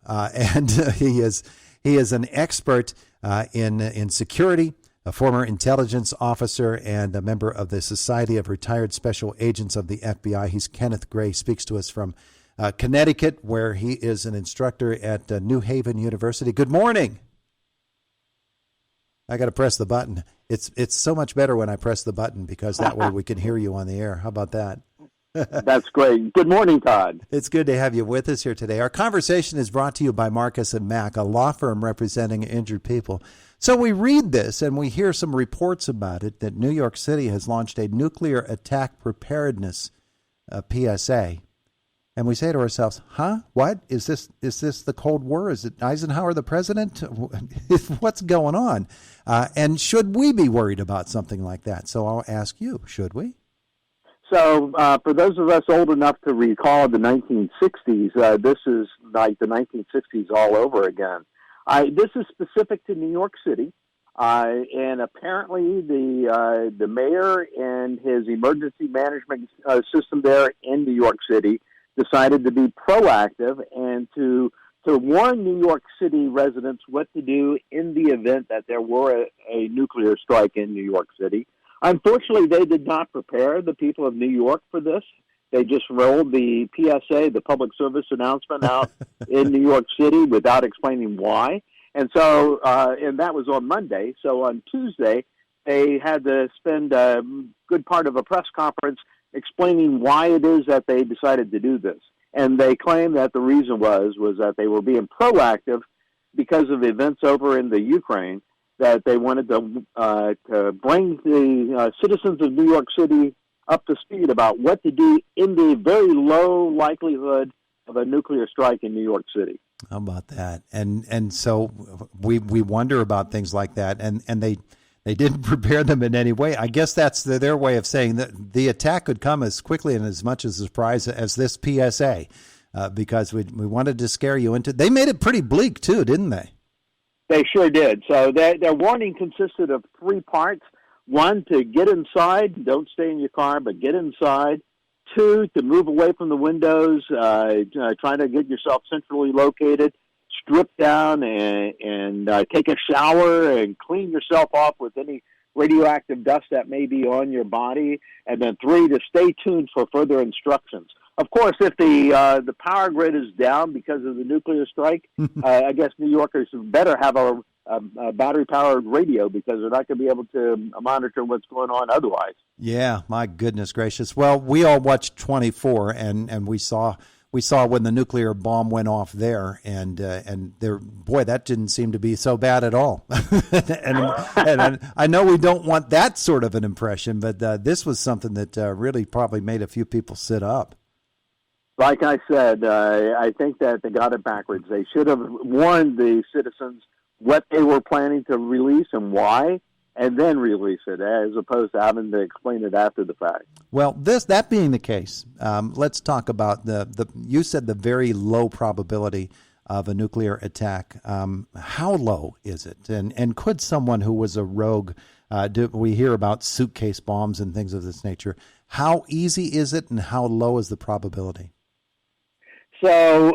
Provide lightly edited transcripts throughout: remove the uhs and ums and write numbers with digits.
and he is an expert in security, a former intelligence officer, and a member of the Society of Retired Special Agents of the FBI. He's Kenneth Gray, speaks to us from Connecticut, where he is an instructor at New Haven University. Good morning. I got to press the button. It's so much better when I press the button because that way we can hear you on the air. How about that? That's great. Good morning, Todd. It's good to have you with us here today. Our conversation is brought to you by Marcus & Mack, a law firm representing injured people. So we read this and we hear some reports about it that New York City has launched a nuclear attack preparedness PSA. And we say to ourselves, huh? What? Is this the Cold War? Is it Eisenhower the president? What's going on? And should we be worried about something like that? So I'll ask you, should we? So for those of us old enough to recall the 1960s, this is like the 1960s all over again. This is specific to New York City, and apparently the mayor and his emergency management system there in New York City decided to be proactive and to warn New York City residents what to do in the event that there were a nuclear strike in New York City. Unfortunately, they did not prepare the people of New York for this. They just rolled the PSA, the public service announcement, out in New York City without explaining why. And so, and that was on Monday. So on Tuesday, they had to spend a good part of a press conference explaining why it is that they decided to do this. And they claimed that the reason was that they were being proactive because of events over in the Ukraine, that they wanted to bring the citizens of New York City up to speed about what to do in the very low likelihood of a nuclear strike in New York City. How about that? And so we wonder about things like that, and they didn't prepare them in any way. I guess that's their way of saying that the attack could come as quickly and as much as a surprise as this PSA, because we wanted to scare you into. They made it pretty bleak too, didn't they? They sure did. So their warning consisted of three parts. One, to get inside, don't stay in your car, but get inside. Two, to move away from the windows, trying to get yourself centrally located, strip down and take a shower and clean yourself off with any radioactive dust that may be on your body. And then three, to stay tuned for further instructions. Of course, if the power grid is down because of the nuclear strike, I guess New Yorkers better have a battery-powered radio because they're not going to be able to monitor what's going on otherwise. Yeah, my goodness gracious. Well, we all watched 24, and we saw when the nuclear bomb went off there, and there, boy, that didn't seem to be so bad at all. and I know we don't want that sort of an impression, but this was something that really probably made a few people sit up. Like I said, I think that they got it backwards. They should have warned the citizens what they were planning to release and why, and then release it, as opposed to having to explain it after the fact. Well, that being the case, let's talk about you said the very low probability of a nuclear attack. How low is it? And could someone who was a rogue, we hear about suitcase bombs and things of this nature, how easy is it and how low is the probability? So,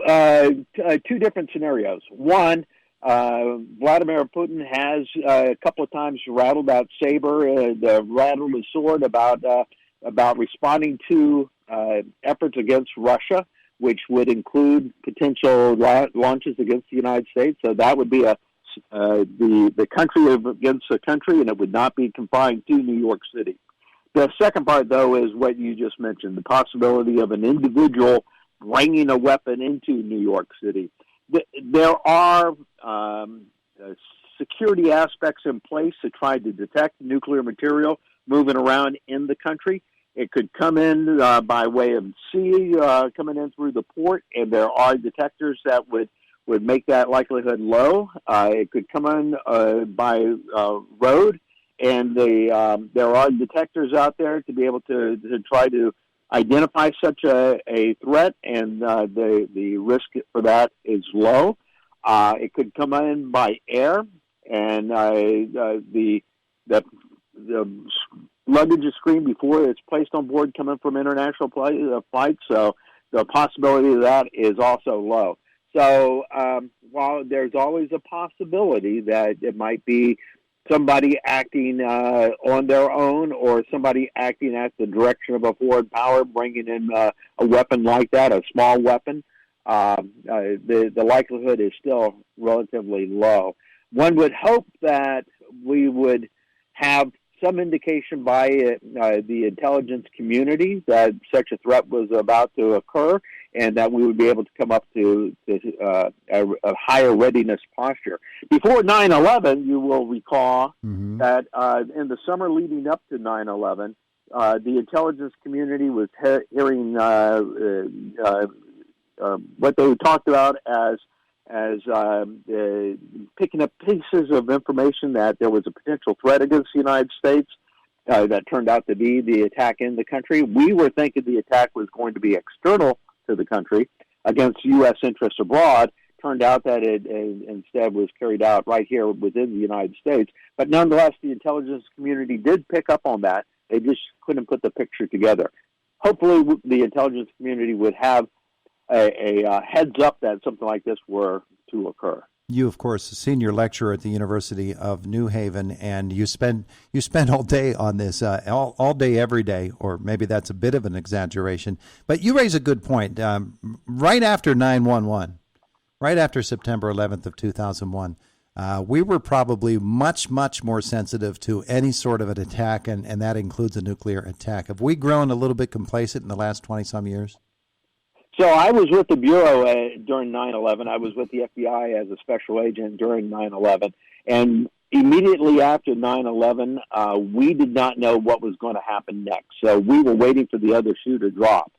two different scenarios. One, Vladimir Putin has a couple of times rattled that saber, rattled his sword about responding to efforts against Russia, which would include potential launches against the United States. So that would be the country against a country, and it would not be confined to New York City. The second part, though, is what you just mentioned, the possibility of an individual bringing a weapon into New York City. There are security aspects in place to try to detect nuclear material moving around in the country. It could come in by way of sea, coming in through the port, and there are detectors that would make that likelihood low. It could come in by road, and there are detectors out there to be able to try to identify such a threat, and the risk for that is low. It could come in by air, and the luggage is screened before it's placed on board coming from international flights, so the possibility of that is also low. So while there's always a possibility that it might be somebody acting on their own or somebody acting at the direction of a foreign power, bringing in a weapon like that, a small weapon, the likelihood is still relatively low. One would hope that we would have some indication by the intelligence community that such a threat was about to occur, and that we would be able to come up to a higher readiness posture. Before 9/11, you will recall that in the summer leading up to 9/11, the intelligence community was hearing what they talked about as picking up pieces of information that there was a potential threat against the United States that turned out to be the attack in the country. We were thinking the attack was going to be external to the country against U.S. interests abroad. Turned out that it instead was carried out right here within the United States. But nonetheless, the intelligence community did pick up on that. They just couldn't put the picture together. Hopefully, the intelligence community would have a heads up that something like this were to occur. You, of course, a senior lecturer at the University of New Haven, and you spend all day on this, all day, every day, or maybe that's a bit of an exaggeration. But you raise a good point. Right after 9/11, right after September 11th of 2001, we were probably much, much more sensitive to any sort of an attack, and that includes a nuclear attack. Have we grown a little bit complacent in the last 20-some years? So I was with the Bureau during 9/11. I was with the FBI as a special agent during 9/11. And immediately after 9/11, we did not know what was going to happen next. So we were waiting for the other shoe to drop.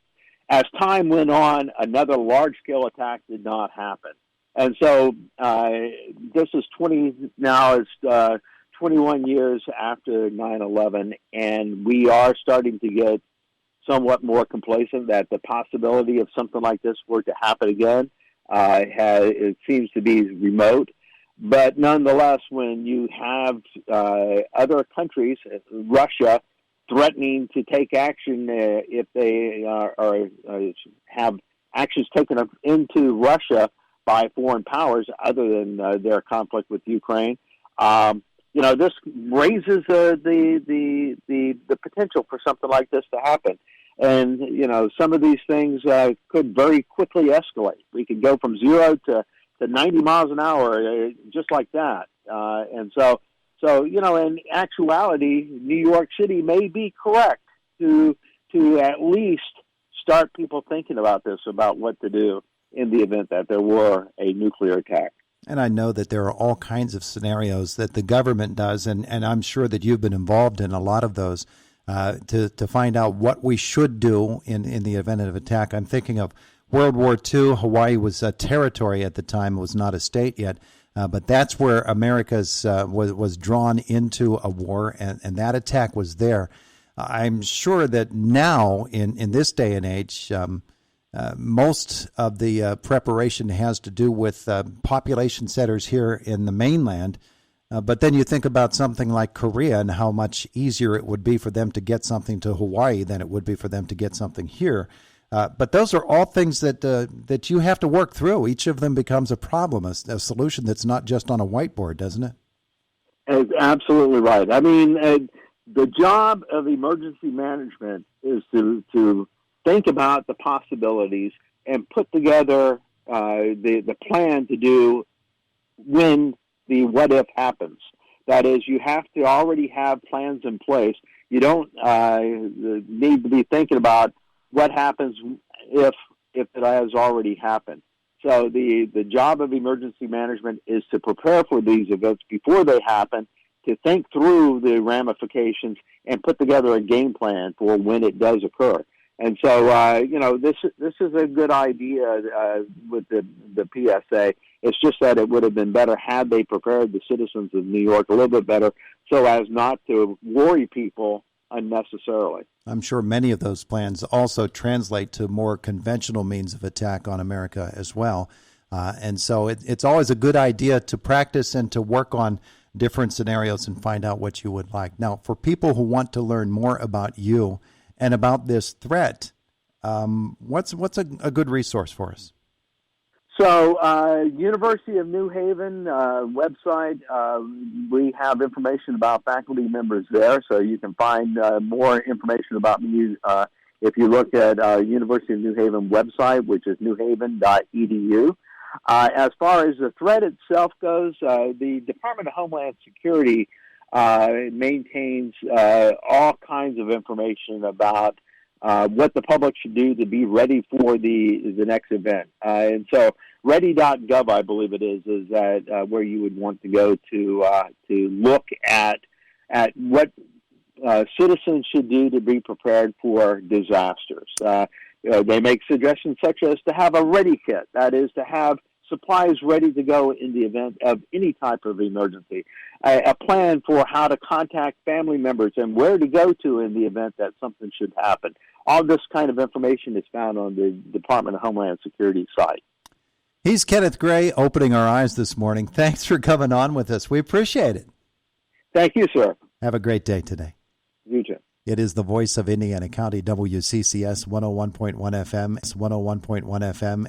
As time went on, another large-scale attack did not happen. And so this is 21 years after 9/11, and we are starting to get somewhat more complacent that the possibility of something like this were to happen again it seems to be remote. But nonetheless, when you have other countries, Russia, threatening to take action if they have actions taken into Russia by foreign powers other than their conflict with Ukraine, this raises the potential for something like this to happen. And, some of these things could very quickly escalate. We could go from 0 to 90 miles an hour just like that. And so, in actuality, New York City may be correct to at least start people thinking about this, about what to do in the event that there were a nuclear attack. And I know that there are all kinds of scenarios that the government does, and I'm sure that you've been involved in a lot of those to find out what we should do in the event of attack. I'm thinking of World War II. Hawaii was a territory at the time, was not a state yet, but that's where America's was drawn into a war, and that attack was there. I'm sure that now, in this day and age, most of the preparation has to do with population centers here in the mainland. But then you think about something like Korea and how much easier it would be for them to get something to Hawaii than it would be for them to get something here. But those are all things that you have to work through. Each of them becomes a problem, a solution that's not just on a whiteboard, doesn't it? Absolutely right. I mean, the job of emergency management is to think about the possibilities and put together the plan to do when the what if happens. That is, you have to already have plans in place. You don't need to be thinking about what happens if it has already happened. So the job of emergency management is to prepare for these events before they happen, to think through the ramifications and put together a game plan for when it does occur. And so, this is a good idea with the PSA. It's just that it would have been better had they prepared the citizens of New York a little bit better so as not to worry people unnecessarily. I'm sure many of those plans also translate to more conventional means of attack on America as well. And so it's always a good idea to practice and to work on different scenarios and find out what you would like. Now, for people who want to learn more about you and about this threat, what's a good resource for us? So, University of New Haven website, we have information about faculty members there, so you can find more information about me if you look at University of New Haven website, which is newhaven.edu. As far as the threat itself goes, the Department of Homeland Security maintains all kinds of information about what the public should do to be ready for the next event. And so ready.gov, I believe it is that where you would want to go to look at what citizens should do to be prepared for disasters. They make suggestions such as to have a ready kit, that is, to have supplies ready to go in the event of any type of emergency, a plan for how to contact family members and where to go to in the event that something should happen. All this kind of information is found on the Department of Homeland Security site. He's Kenneth Gray, opening our eyes this morning. Thanks for coming on with us. We appreciate it. Thank you, sir. Have a great day today. You too. It is the voice of Indiana County, WCCS 101.1 FM, 101.1 FM.